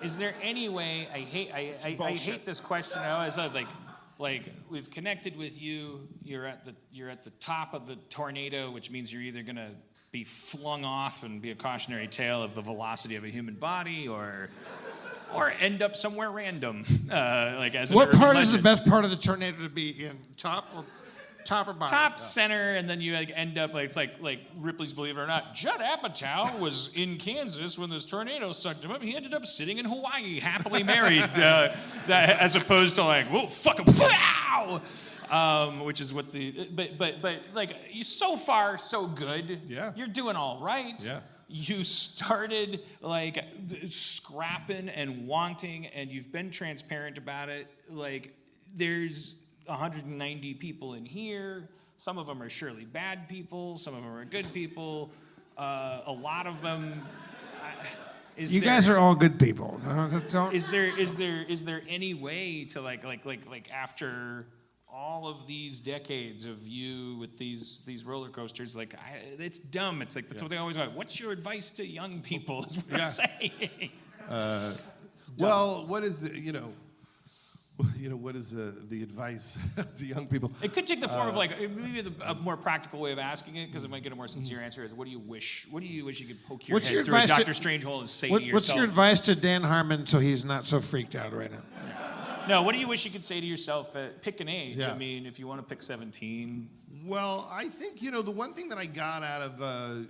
Is there any way? I hate this question. I always like we've connected with you. You're at the top of the tornado, which means you're either gonna be flung off and be a cautionary tale of the velocity of a human body, or end up somewhere random. Like as what part legend. is the best part of the tornado to be in? Top or bottom? Top, center, and then you end up it's like Ripley's Believe It or Not. Judd Apatow was in Kansas when this tornado sucked him up. He ended up sitting in Hawaii, happily married, as opposed to whoa, fuck him, wow! Which is what but like you so far so good. Yeah. You're doing all right. Yeah. You started scrapping and wanting, and you've been transparent about it. Like there's 190 people in here. Some of them are surely bad people. Some of them are good people. A lot of them. You guys are all good people. Is there any way to like after all of these decades of you with these roller coasters, it's dumb. It's that's what they always want. What's your advice to young people? Is what I'm saying. Well, what is what is the advice to young people? It could take the form of maybe a more practical way of asking it, because it might get a more sincere answer. Is what do you wish you could poke your head through a Dr. Strangehole and say to yourself? What's your advice to Dan Harmon so he's not so freaked out right now? No, what do you wish you could say to yourself? Pick an age. Yeah. I mean, if you want to pick 17. Well, I think the one thing that I got out of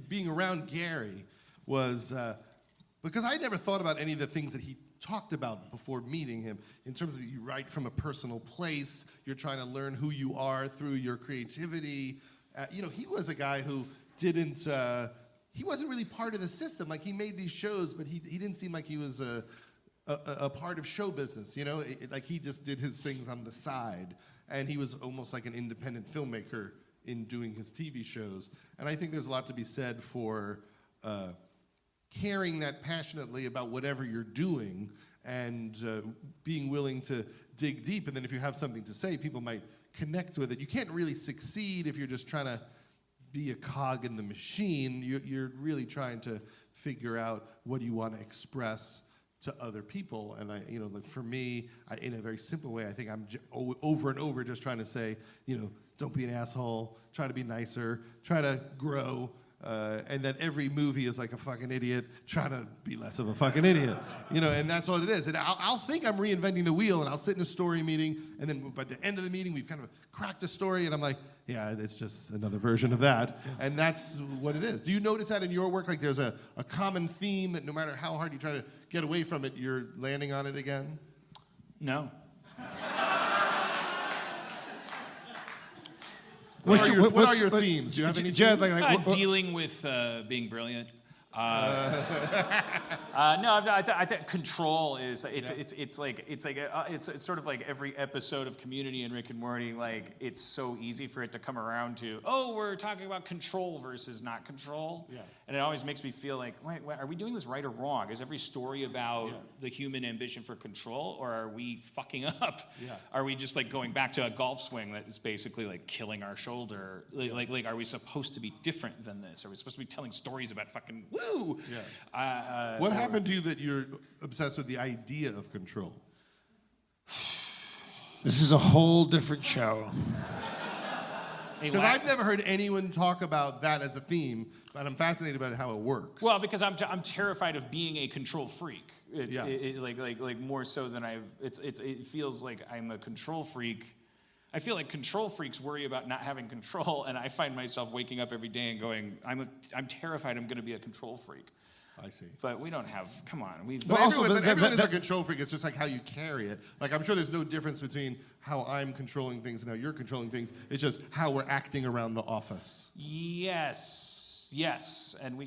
being around Gary was because I never thought about any of the things that he talked about before meeting him, in terms of you write from a personal place, you're trying to learn who you are through your creativity. He was a guy who didn't, he wasn't really part of the system. Like, he made these shows, but he didn't seem like he was a part of show business, like he just did his things on the side. And he was almost like an independent filmmaker in doing his TV shows. And I think there's a lot to be said for caring that passionately about whatever you're doing, and being willing to dig deep. And then if you have something to say, people might connect with it. You can't really succeed if you're just trying to be a cog in the machine. You're really trying to figure out what you want to express to other people. And for me, in a very simple way, I think I'm over and over just trying to say, don't be an asshole, try to be nicer, try to grow. And that every movie is like a fucking idiot trying to be less of a fucking idiot, and that's all it is. And I'll think I'm reinventing the wheel, and I'll sit in a story meeting, and then by the end of the meeting, we've kind of cracked a story, and I'm like, yeah, it's just another version of that. And that's what it is. Do you notice that in your work? Like there's a common theme that no matter how hard you try to get away from it, you're landing on it again? No. What are your themes? Do you have any Judd, themes? Dealing with being brilliant. No, I think control is it's sort of like every episode of Community and Rick and Morty. Like, it's so easy for it to come around to, we're talking about control versus not control. Yeah. And it always makes me feel like, wait, are we doing this right or wrong? Is every story about the human ambition for control, or are we fucking up? Yeah. Are we just going back to a golf swing that is basically killing our shoulder? Like, are we supposed to be different than this? Are we supposed to be telling stories about fucking woo? Yeah. What happened to you that you're obsessed with the idea of control? This is a whole different show. Because I've never heard anyone talk about that as a theme, but I'm fascinated about how it works. Well, because I'm terrified of being a control freak. Like more so than it feels like I'm a control freak. I feel like control freaks worry about not having control, and I find myself waking up every day and going, I'm terrified I'm going to be a control freak. I see. But we don't have, come on. But everyone is a control freak. It's just like how you carry it. Like, I'm sure there's no difference between how I'm controlling things and how you're controlling things. It's just how we're acting around the office. Yes. And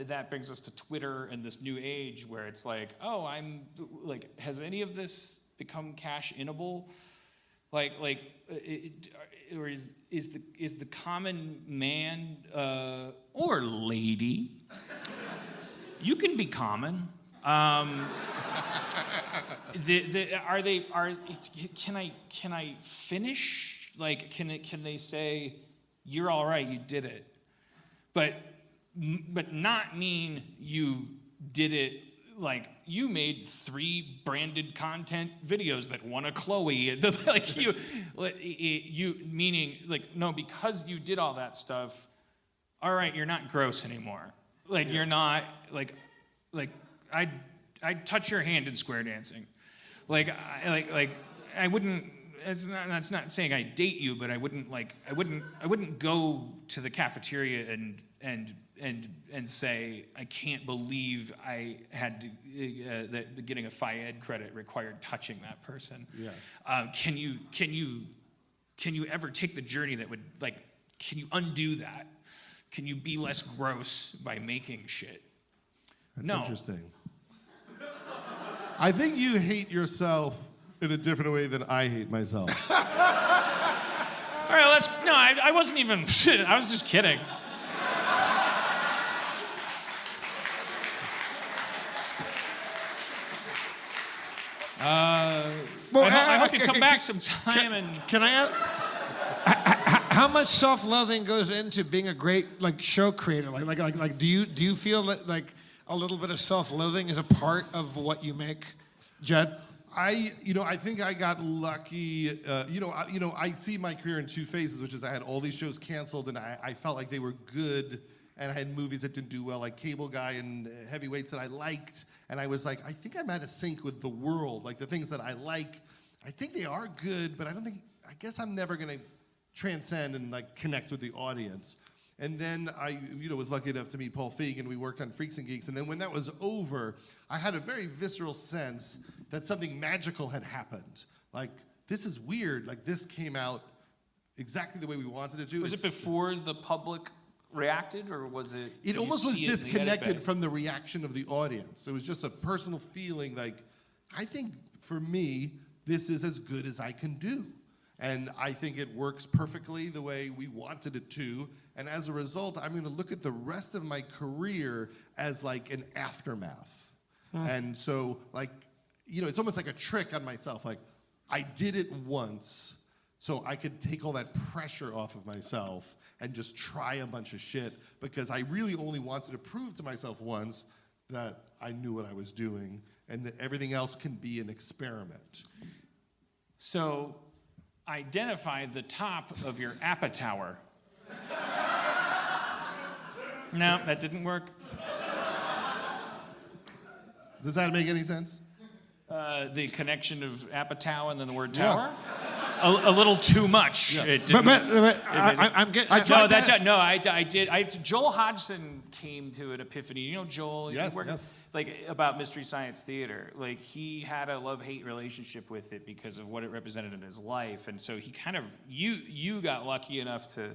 that brings us to Twitter and this new age where it's like, has any of this become cash-inable? Or is the common man or lady? You can be common. Can I finish? Like, can they say, you're all right, you did it, but not mean you did it like you made 3 branded content videos that won a Chloe. Like you meaning like no, because you did all that stuff. All right, you're not gross anymore. Like you're not like I'd touch your hand in square dancing. Like I wouldn't. That's not saying I date you, but I wouldn't go to the cafeteria and say I can't believe I had to that getting a Phi Ed credit required touching that person. Yeah. Can you ever take the journey that would like? Can you undo that? Can you be less gross by making shit? That's interesting. I think you hate yourself in a different way than I hate myself. All right, I wasn't even, I was just kidding. I hope you come back sometime and... Can I ask, how much self-loathing goes into being a great show creator? Do you feel like a little bit of self-loathing is a part of what you make, Judd? I think I got lucky. I see my career in 2 phases, which is I had all these shows canceled, and I felt like they were good, and I had movies that didn't do well, like Cable Guy and Heavyweights that I liked, and I was like, I think I'm out of sync with the world. Like the things that I like, I think they are good, but I guess I'm never gonna transcend and connect with the audience. And then I was lucky enough to meet Paul Feig, and we worked on Freaks and Geeks. And then when that was over, I had a very visceral sense that something magical had happened. Like, this is weird. Like, this came out exactly the way we wanted it to. Was it before the public reacted, or was it? It almost was disconnected from the reaction of the audience. It was just a personal feeling like, I think for me, this is as good as I can do. And I think it works perfectly the way we wanted it to. And as a result, I'm going to look at the rest of my career as like an aftermath. And so, it's almost like a trick on myself. Like, I did it once, so I could take all that pressure off of myself and just try a bunch of shit, because I really only wanted to prove to myself once that I knew what I was doing, and that everything else can be an experiment. So, identify the top of your Apatow. No, that didn't work. Does that make any sense? The connection of Apatow and then the word tower? A little too much. Yes. I'm getting... I did. Joel Hodgson came to an epiphany. You know Joel? Yes, About Mystery Science Theater. Like, he had a love-hate relationship with it because of what it represented in his life. And so he kind of... You got lucky enough to...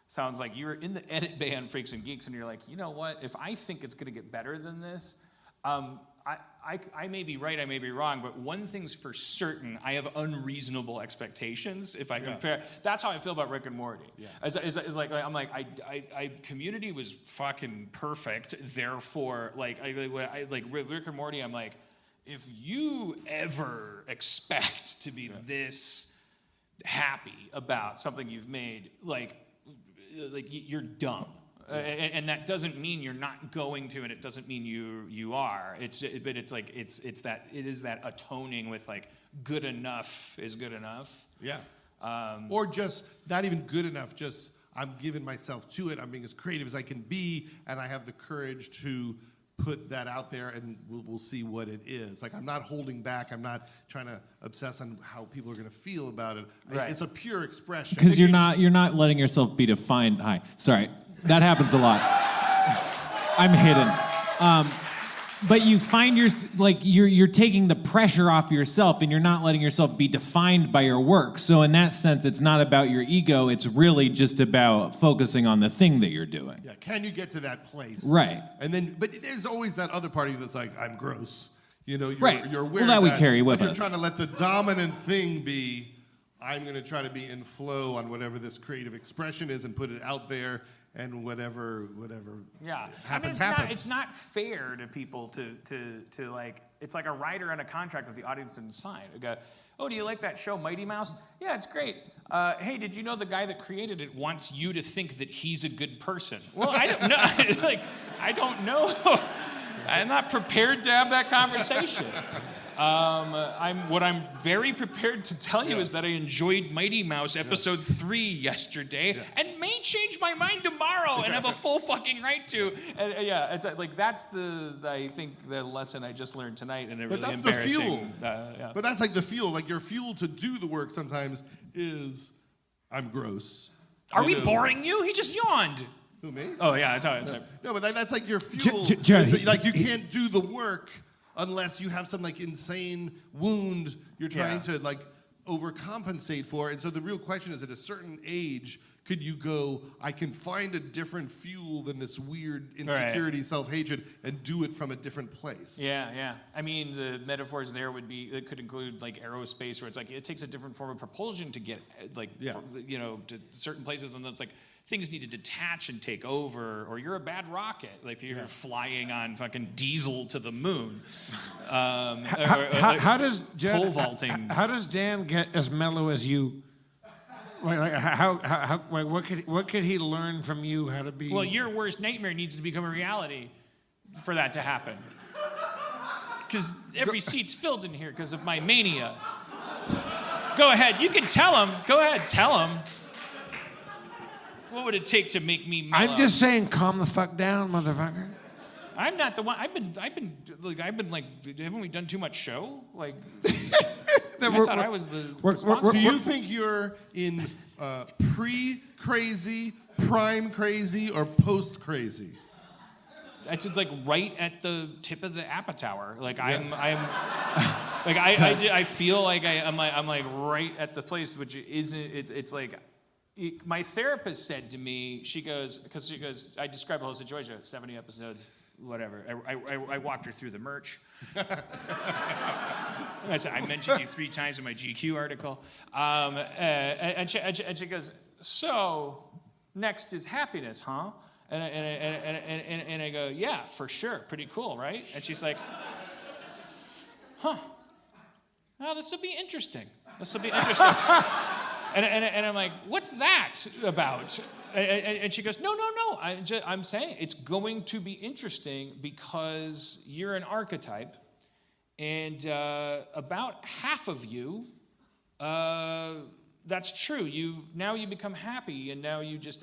Sounds like you were in the edit bay on Freaks and Geeks, and you're like, you know what? If I think it's going to get better than this... I may be right, I may be wrong, but one thing's for certain, I have unreasonable expectations if I compare. That's how I feel about Rick and Morty. Yeah. I'm like, Community was fucking perfect, therefore, Rick and Morty, I'm like, if you ever expect to be this happy about something you've made, you're dumb. And that doesn't mean you're not going to, and it doesn't mean you are. It is that atoning with good enough is good enough. Yeah. Or just not even good enough. Just I'm giving myself to it. I'm being as creative as I can be, and I have the courage to put that out there, and we'll see what it is. I'm not holding back. I'm not trying to obsess on how people are going to feel about it. Right. It's a pure expression. Because you're not letting yourself be defined. Hi, sorry. That happens a lot. I'm hidden. But you find you're taking the pressure off yourself, and you're not letting yourself be defined by your work. So in that sense, it's not about your ego. It's really just about focusing on the thing that you're doing. Yeah. Can you get to that place? Right. And then, but there's always that other part of you that's like, I'm gross. You're right. You're aware well, that of we carry with us. You're trying to let the dominant thing be, I'm going to try to be in flow on whatever this creative expression is and put it out there. And whatever happens. It's not fair to people to it's like a writer on a contract with the audience didn't sign. They go, oh, do you like that show Mighty Mouse? Yeah, it's great. Hey, did you know the guy that created it wants you to think that he's a good person? Well, I don't know. I don't know. I'm not prepared to have that conversation. What I'm very prepared to tell you is that I enjoyed Mighty Mouse episode 3 yesterday and may change my mind tomorrow and have a full fucking right to. And it's like that's I think the lesson I just learned tonight, and it But really that's the embarrassing. fuel. But that's like the fuel. Like your fuel to do the work sometimes is, I'm gross. Are You we know. boring you? He just yawned. Who, me? Oh yeah, it's all right. No, but that's like your fuel. Judd, is that, like you can't do the work unless you have some like insane wound you're trying to like overcompensate for. And so the real question is, at a certain age, could you go, I can find a different fuel than this weird insecurity, self-hatred, and do it from a different place? Yeah. I mean, the metaphors there it could include like aerospace, where it's like it takes a different form of propulsion to get to certain places, and then it's like things need to detach and take over, or you're a bad rocket, like you're flying on fucking diesel to the moon. How does Judd, pole vaulting? How does Dan get as mellow as you? What could he learn from you how to be? Well, your worst nightmare needs to become a reality for that to happen. Because every seat's filled in here because of my mania. Go ahead, you can tell him. Go ahead, tell him. What would it take to make me mellow? I'm just saying, calm the fuck down, motherfucker. I'm not the one. I've been like, haven't we done too much show? Like, I thought I was the responsible. Do you think you're in pre-crazy, prime crazy, or post-crazy? It's like right at the tip of the Apatow. Like I'm like I feel like I'm like right at the place, which isn't. It's like. My therapist said to me, she goes, I described the whole situation, 70 episodes, whatever. I walked her through the merch. I mentioned you 3 times in my GQ article. And she goes, so next is happiness, huh? And I go, yeah, for sure, pretty cool, right? And she's like, huh, well, this will be interesting. And I'm like, what's that about? And she goes, no. I'm saying it's going to be interesting because you're an archetype, and about half of you, that's true. Now you become happy, and now you just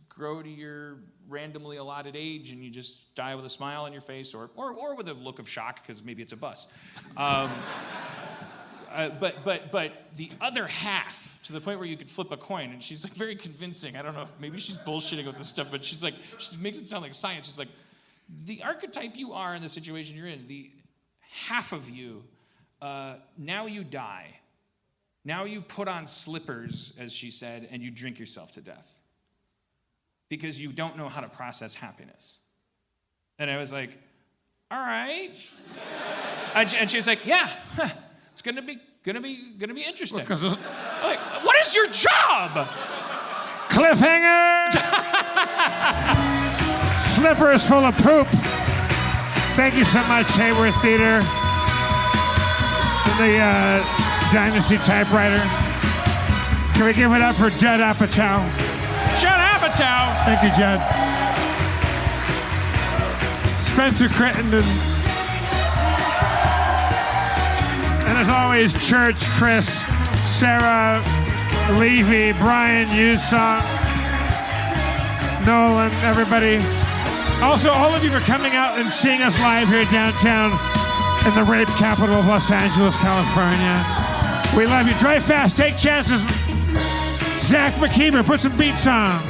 grow to your randomly allotted age, and you just die with a smile on your face, or with a look of shock because maybe it's a bus. But the other half, to the point where you could flip a coin, and she's like very convincing. I don't know if maybe she's bullshitting with this stuff, but she makes it sound like science. She's like, the archetype you are in the situation you're in, the half of you, now you die. Now you put on slippers, as she said, and you drink yourself to death. Because you don't know how to process happiness. And I was like, all right. And she's like, yeah. It's gonna be interesting. Like, what is your job? Cliffhanger! Slippers full of poop. Thank you so much, Hayworth Theater. The Dynasty typewriter. Can we give it up for Judd Apatow? Judd Apatow! Thank you, Judd. Spencer Crittenden. And as always, Church, Chris, Sarah, Levy, Brian, Yusa, Nolan, everybody. Also, all of you for coming out and seeing us live here downtown in the rape capital of Los Angeles, California. We love you. Drive fast, take chances. Zach McKeever, put some beats on.